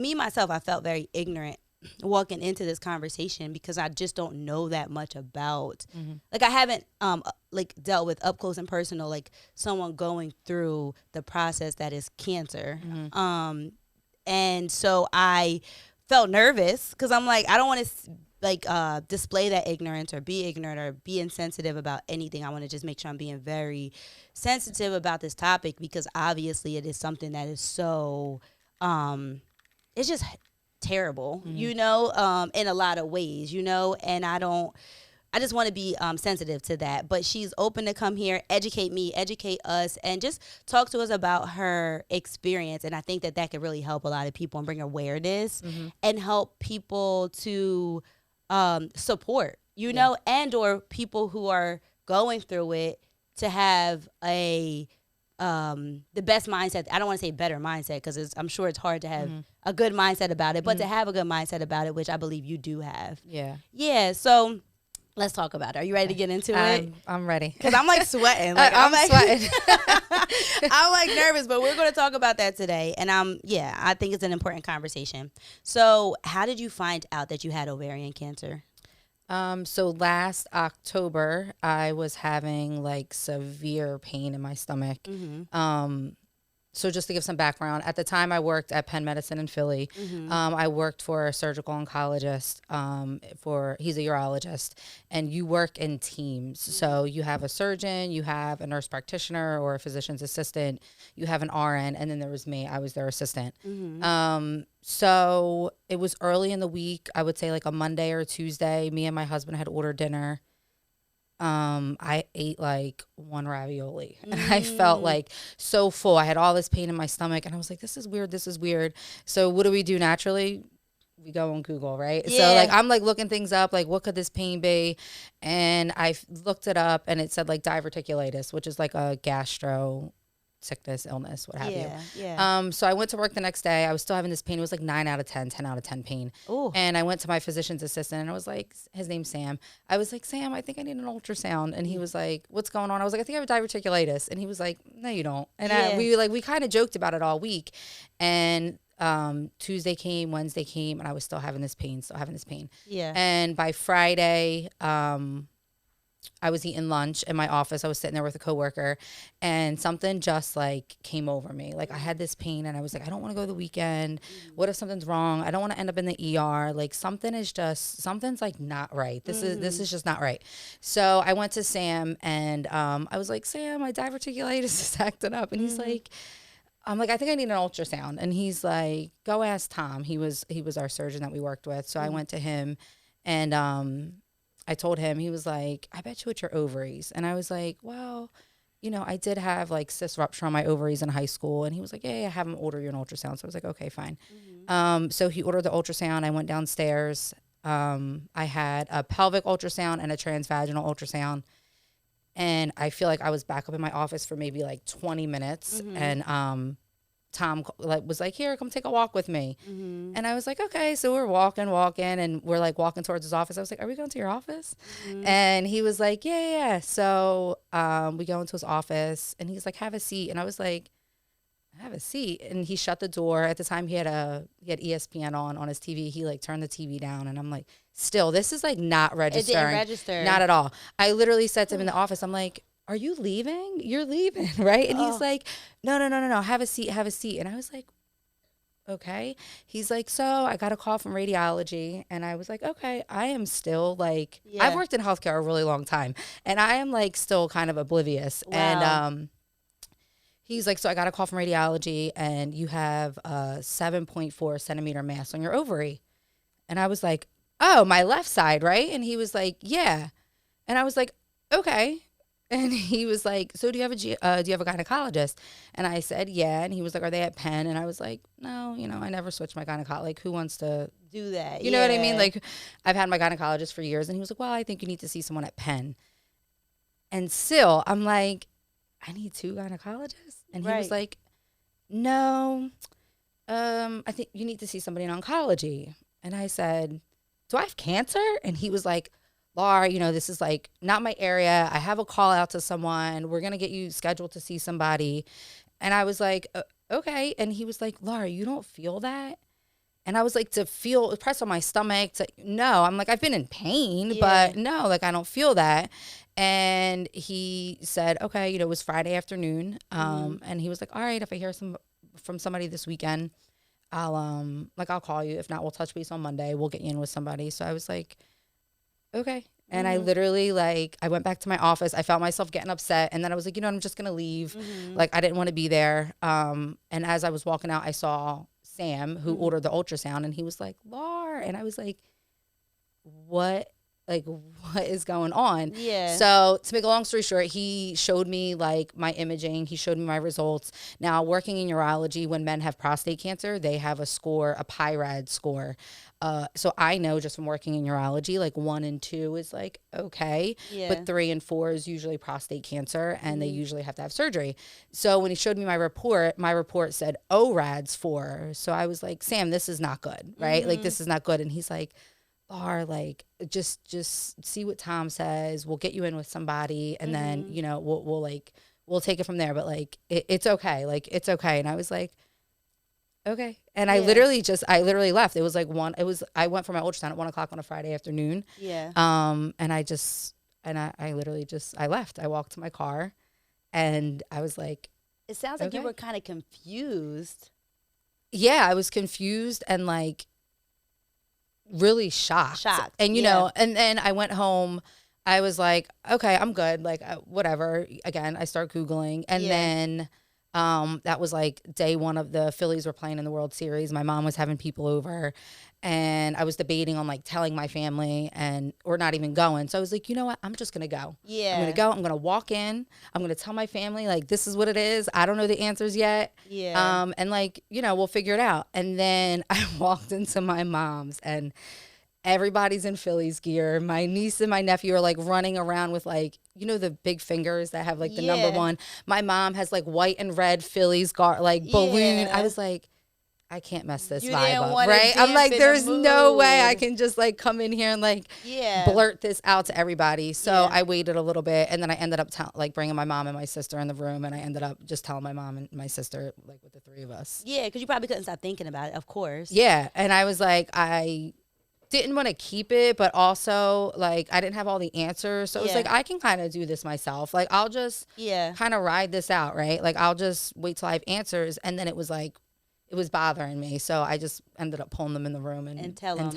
Me, myself, I felt very ignorant walking into this conversation because I just don't know that much about, like, I haven't like dealt with up close and personal, like someone going through the process that is cancer. And so I felt nervous because I'm like, I don't want to like display that ignorance or be ignorant or be insensitive about anything. I want to just make sure I'm being very sensitive about this topic because obviously it is something that is so it's just terrible, in a lot of ways, and I just want to be sensitive to that. But she's open to come here, educate me, educate us, and just talk to us about her experience. And I think that that could really help a lot of people and bring awareness and help people to support, and or people who are going through it to have the best mindset. I don't want to say better mindset because I'm sure it's hard to have a good mindset about it, but to have a good mindset about it, which I believe you do have. Yeah. Yeah. So let's talk about it. Are you ready to get into it? I'm ready. Because I'm like sweating. Like, I'm sweating. I'm like nervous, but we're going to talk about that today. And I think it's an important conversation. So how did you find out that you had ovarian cancer? So last October, I was having like severe pain in my stomach. So just to give some background, at the time I worked at Penn Medicine in Philly. I worked for a surgical oncologist. He's a urologist, and you work in teams. So you have a surgeon, you have a nurse practitioner or a physician's assistant, you have an RN, and then there was me. I was their assistant. So it was early in the week. I would say like a Monday or Tuesday. Me and my husband had ordered dinner. I ate like one ravioli and I felt like so full. I had all this pain in my stomach and I was like, this is weird. This is weird. So what do we do naturally? We go on Google, right? Yeah. So like, I'm like looking things up, like what could this pain be? And I looked it up and it said like diverticulitis, which is like a gastro sickness, illness, what have you. Yeah. So I went to work the next day. I was still having this pain. It was like 9 out of 10, 10 out of 10 pain. Ooh. And I went to my physician's assistant and I was like, his name's Sam. I was like, Sam, I think I need an ultrasound. And he was like, what's going on? I was like, I think I have diverticulitis. And he was like, no, you don't. And we kind of joked about it all week. And Tuesday came, Wednesday came, and I was still having this pain. Yeah. And by Friday, I was eating lunch in my office. I was sitting there with a coworker and something just like came over me. Like I had this pain and I was like, I don't want to go the weekend. What if something's wrong? I don't want to end up in the ER. Like something's like not right. This is just not right. So I went to Sam and I was like, Sam, my diverticulitis is acting up. And he's like, I'm like, I think I need an ultrasound. And he's like, go ask Tom. He was our surgeon that we worked with. So I went to him and I told him. He was like, I bet you it's your ovaries. And I was like, well, I did have like cyst rupture on my ovaries in high school. And he was like, yeah, have him order you an ultrasound. So I was like, okay, fine. So he ordered the ultrasound. I went downstairs. I had a pelvic ultrasound and a transvaginal ultrasound. And I feel like I was back up in my office for maybe like 20 minutes. And Tom was like, here, come take a walk with me. And I was like, okay. So we're walking, and we're like walking towards his office. I was like, are we going to your office? And he was like, yeah. So we go into his office and he's like, have a seat. And I was like, have a seat. And he shut the door. At the time he had ESPN on his TV. He like turned the TV down and I'm like, still, this is like not registering. It didn't register. Not at all. I literally said to him in the office, I'm like, are you leaving? You're leaving, right? And he's like, no. Have a seat. And I was like, okay. He's like, so I got a call from radiology. And I was like, okay, I am still like, I've worked in healthcare a really long time. And I am like still kind of oblivious. Wow. And he's like, so I got a call from radiology and you have a 7.4 centimeter mass on your ovary. And I was like, oh, my left side, right? And he was like, yeah. And I was like, okay. And he was like, so do you have a gynecologist? And I said, yeah. And he was like, are they at Penn? And I was like, no, I never switched my gynecologist. Like, who wants to do that? You know what I mean? Like, I've had my gynecologist for years. And he was like, well, I think you need to see someone at Penn. And still, I'm like, I need 2 gynecologists? And he was like, no, I think you need to see somebody in oncology. And I said, do I have cancer? And he was like, Laura, this is like not my area. I have a call out to someone. We're going to get you scheduled to see somebody. And I was like, okay. And he was like, Laura, you don't feel that? And I was like, to feel pressed on my stomach. No, I'm like, I've been in pain, but no, like, I don't feel that. And he said, okay, you know, it was Friday afternoon. And he was like, all right, if I hear from somebody this weekend, I'll call you. If not, we'll touch base on Monday. We'll get you in with somebody. So I was like, okay. And I literally, like, I went back to my office. I felt myself getting upset. And then I was like, you know, I'm just going to leave. Like, I didn't want to be there. And as I was walking out, I saw Sam, who ordered the ultrasound, and he was like, Lar. And I was like, what is going on? Yeah. So to make a long story short, he showed me like my imaging. He showed me my results. Now, working in urology, when men have prostate cancer, they have a score, a PIRAD score. So I know just from working in urology, like 1 and 2 is like, okay, but 3 and 4 is usually prostate cancer, and they usually have to have surgery. So when he showed me my report said ORAD's 4. So I was like, Sam, this is not good, right? Like, this is not good. And he's like, Lar, like, just see what Tom says. We'll get you in with somebody, and then, you know, we'll take it from there. But like, it's okay. Like, it's okay. And I was like, okay. And I literally left. It was like I went for my ultrasound at 1:00 on a Friday afternoon. Yeah. And I literally I left. I walked to my car, and I was like, it sounds like you were kind of confused. Yeah, I was confused and like really shocked. And you know, and then I went home. I was like, okay, I'm good. Like, whatever. Again, I start Googling, and then that was like day 1 of the Phillies were playing in the World Series. My mom was having people over, and I was debating on like telling my family or not even going. So I was like, you know what? I'm just going to go. Yeah. I'm going to go. I'm going to walk in. I'm going to tell my family, like, this is what it is. I don't know the answers yet. Yeah. And like, you know, we'll figure it out. And then I walked into my mom's, and everybody's in Phillies gear. My niece and my nephew are like running around with like, you know, the big fingers that have like the number 1. My mom has like white and red Phillies balloon. I was like, I can't mess this vibe up, right? I'm like, there's no way I can just like come in here and like blurt this out to everybody. So I waited a little bit, and then I ended up like bringing my mom and my sister in the room, and I ended up just telling my mom and my sister, like, with the 3 of us. Yeah, because you probably couldn't stop thinking about it, of course. Yeah, and I was like, I didn't want to keep it, but also like I didn't have all the answers. So it was like, I can kind of do this myself. Like, I'll just kind of ride this out, right? Like, I'll just wait till I have answers. And then it was like, it was bothering me. So I just ended up pulling them in the room and telling them.